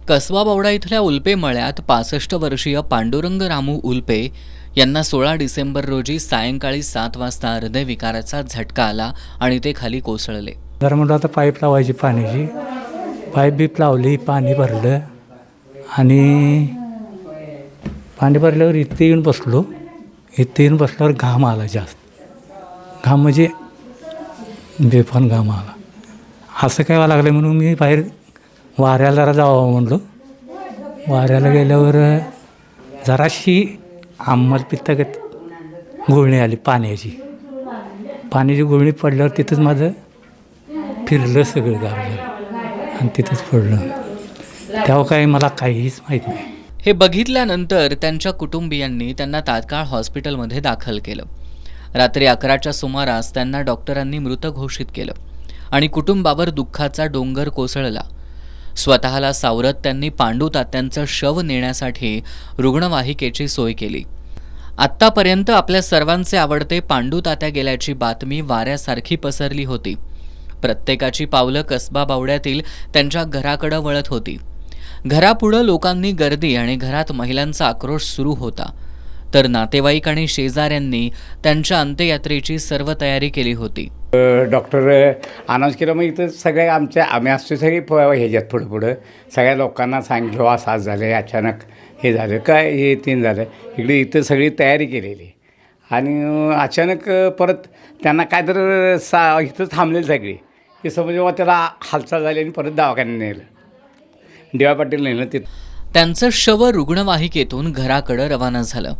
कसबा बावडा इथल्या उल्पे मळ्यात 65 वर्षीय पांडुरंग रामू उल्पे यांना 16 डिसेंबर रोजी सायंकाळी 7 वाजता हृदयविकाराचा झटका आला आणि ते खाली कोसळले. जर म्हणलं आता पाईप लावायची पाण्याची, पाईप बीप लावली, पाणी भरलं आणि पाणी भरल्यावर इथे येऊन बसलो. इथे येऊन बसल्यावर घाम आला जास्त. घाम म्हणजे बेफान घाम आला. असं काय व्हायला लागलं म्हणून मी बाहेर वाऱ्याला जरा जावं म्हणलो. वाऱ्याला गेल्यावर जराशी आम्हाला पित्तागत गुळणी आली पाण्याची. पाण्याची गुळणी पडल्यावर तिथंच माझं फिरलं सगळं गाव झालं आणि तिथंच पडलं. तेव्हा काही मला काहीच माहीत नाही. हे बघितल्यानंतर त्यांच्या कुटुंबियांनी त्यांना तात्काळ हॉस्पिटलमध्ये दाखल केलं. रात्री 11च्या सुमारास त्यांना डॉक्टरांनी मृत घोषित केलं आणि कुटुंबावर दुःखाचा डोंगर कोसळला. स्वतःला सावरत त्यांनी पांडू तात्यांचं शव नेण्यासाठी रुग्णवाहिकेची सोय केली. आत्तापर्यंत आपल्या सर्वांचे आवडते पांडू तात्या गेल्याची बातमी वाऱ्यासारखी पसरली होती. प्रत्येकाची पावलं कसबा बावड्यातील त्यांच्या घराकडे वळत होती. घरापुढं लोकांनी गर्दी आणि घरात महिलांचा आक्रोश सुरू होता. तर नातेवाईक आणि शेजाऱ्यांनी त्यांच्या अंत्ययात्रेची सर्व तयारी केली होती. डॉक्टर अनाऊन्स केलं. मग इथं सगळ्या आम्ही असतो सगळी ह्याच्यात पुढं सगळ्या लोकांना सांगितलं असं झालं, अचानक हे झालं, काय हे तीन झालं. इथं सगळी तयारी केलेली आणि अचानक परत त्यांना काय तर इथं थांबलेली सगळी. हे समज जेव्हा त्याला हालचाल झाली आणि परत दवाखान्यात नेलं, डी.वाय. पाटील नेलं. तिथं त्यांचं शव रुग्णवाहिकेतून घराकडं रवाना झालं.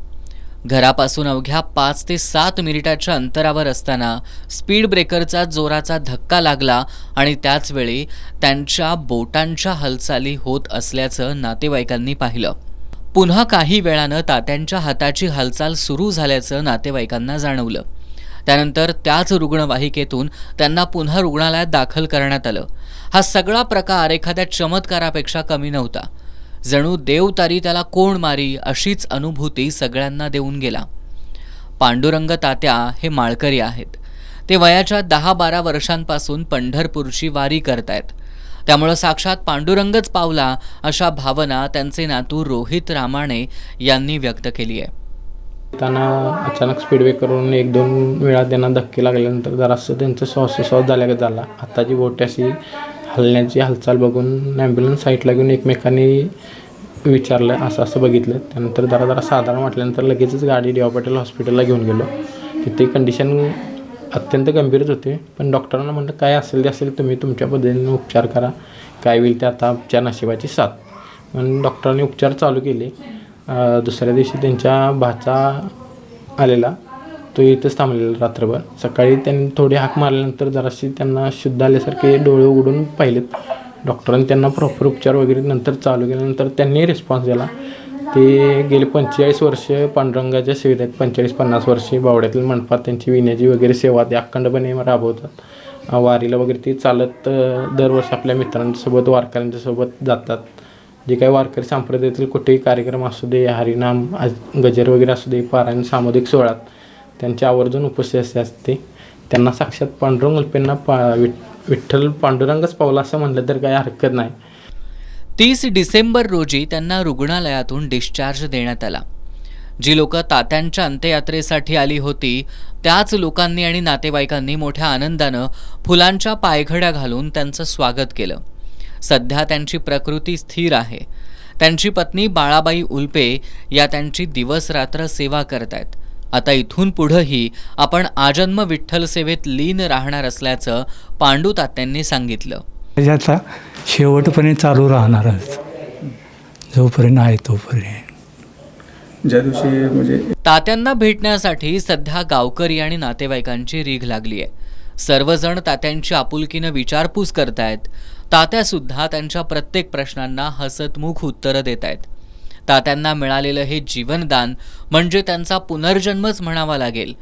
घरापासून अवघ्या 5 ते 7 मिनिटाच्या अंतरावर असताना स्पीड ब्रेकरचा जोराचा धक्का लागला आणि त्याचवेळी त्यांच्या बोटांच्या हालचाली होत असल्याचं नातेवाईकांनी पाहिलं. पुन्हा काही वेळानं तात्यांच्या हाताची हालचाल सुरू झाल्याचं नातेवाईकांना जाणवलं. त्यानंतर त्याच रुग्णवाहिकेतून त्यांना पुन्हा रुग्णालयात दाखल करण्यात आलं. हा सगळा प्रकार एखाद्या चमत्कारापेक्षा कमी नव्हता. जणू देवतारी त्याला कोण मारी अशीच अनुभूती सगळ्यांना देऊन गेला. पांडुरंग तात्या हे माळकरी आहेत. ते वयाच्या 10-12 वर्षांपासून पंढरपूरची वारी करतायत. त्यामुळं साक्षात पांडुरंगच पावला अशा भावना त्यांचे नातू रोहित रामाणे यांनी व्यक्त केली आहे. त्यांना अचानक स्पीड ब्रेकरवरून 1-2 वेळा त्यांना धक्के लागल्यानंतर जरासं त्यांचं श्वासोश्वास झाल्यागत झाला. हाताची बोटे अशी हलण्याची हालचाल बघून ॲम्ब्युलन्स साईडला घेऊन एकमेकांनी विचारलं, असं असं बघितलं. त्यानंतर जरा साधारण वाटल्यानंतर लगेचच गाडी डी.वाय. पाटील हॉस्पिटलला घेऊन गेलो. तिथे कंडिशन अत्यंत गंभीरच होते. पण डॉक्टरांना म्हटलं काय असेल ते असेल, तुम्ही तुमच्या पद्धतीने उपचार करा, काय होईल ते आता आमच्या नशिबाची साथ. म्हणून डॉक्टरांनी उपचार चालू केले. दुसऱ्या दिवशी त्यांच्या भाचा आलेला, तो इथंच थांबलेला रात्रभर. सकाळी त्यांनी थोडी हाक मारल्यानंतर जराशी त्यांना शुद्ध आल्यासारखे डोळे उघडून पाहिलेत. डॉक्टरांनी त्यांना प्रॉपर उपचार वगैरे नंतर चालू केल्यानंतर त्यांनी रिस्पॉन्स दिला. ते गेले 45 वर्ष पांडुरंगाच्या सेवेत आहेत. 45-50 वर्षे बावड्यातील मंडपात त्यांची विण्याची वगैरे सेवा ते अखंडपणे राबवतात. वारीला वगैरे ते चालत दरवर्षी आपल्या मित्रांसोबत वारकऱ्यांच्यासोबत जातात. जे काही वारकरी संप्रदायातील कुठेही कार्यक्रम असू दे, हरिनाम गजर वगैरे असू दे, पारायण सामुदायिक सोहळ्यात त्यांची आवर्जून उपस्थिती असते. त्यांना साक्षात पांडुरंग उल्पेंना विठ्ठल पांडुरंगच पावला असं म्हटलं तर काही हरकत नाही. 30 डिसेंबर रोजी त्यांना रुग्णालयातून डिस्चार्ज देण्यात आला. जी लोक तात्यांच्या अंत्ययात्रेसाठी आली होती त्याच लोकांनी आणि नातेवाईकांनी मोठ्या आनंदानं फुलांच्या पायघड्या घालून त्यांचं स्वागत केलं. सध्या त्यांची प्रकृती स्थिर आहे. त्यांची पत्नी बाळाबाई उल्पे या त्यांची दिवस रात्र सेवा करतायत. आता इथून पुढंही आपण आजन्म विठ्ठल सेवेत लीन राहणार असल्याचं पांडू तात्यांनी सांगितलं. त्याचा शेवटपर्यंत चालू राहणारच, जोपर्यंत आहे तोपर्यंत. ज्या दिवशी म्हणजे तात्यांना भेटण्यासाठी सध्या गावकरी आणि नातेवाईकांची रीघ लागली आहे. सर्वजण तात्यांची आपुलकीनं विचारपूस करतायत. तात्यासुद्धा त्यांच्या प्रत्येक प्रश्नांना हसतमुख उत्तरं देत आहेत. तात्यांना मिळालेलं हे जीवनदान म्हणजे त्यांचा पुनर्जन्मच म्हणावा लागेल.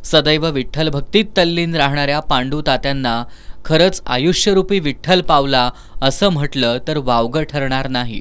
सदैव विठ्ठल भक्तीत तल्लीन राहणाऱ्या पांडू तात्यांना खरंच आयुष्यरूपी विठ्ठल पावला असं म्हटलं तर वावगं ठरणार नाही.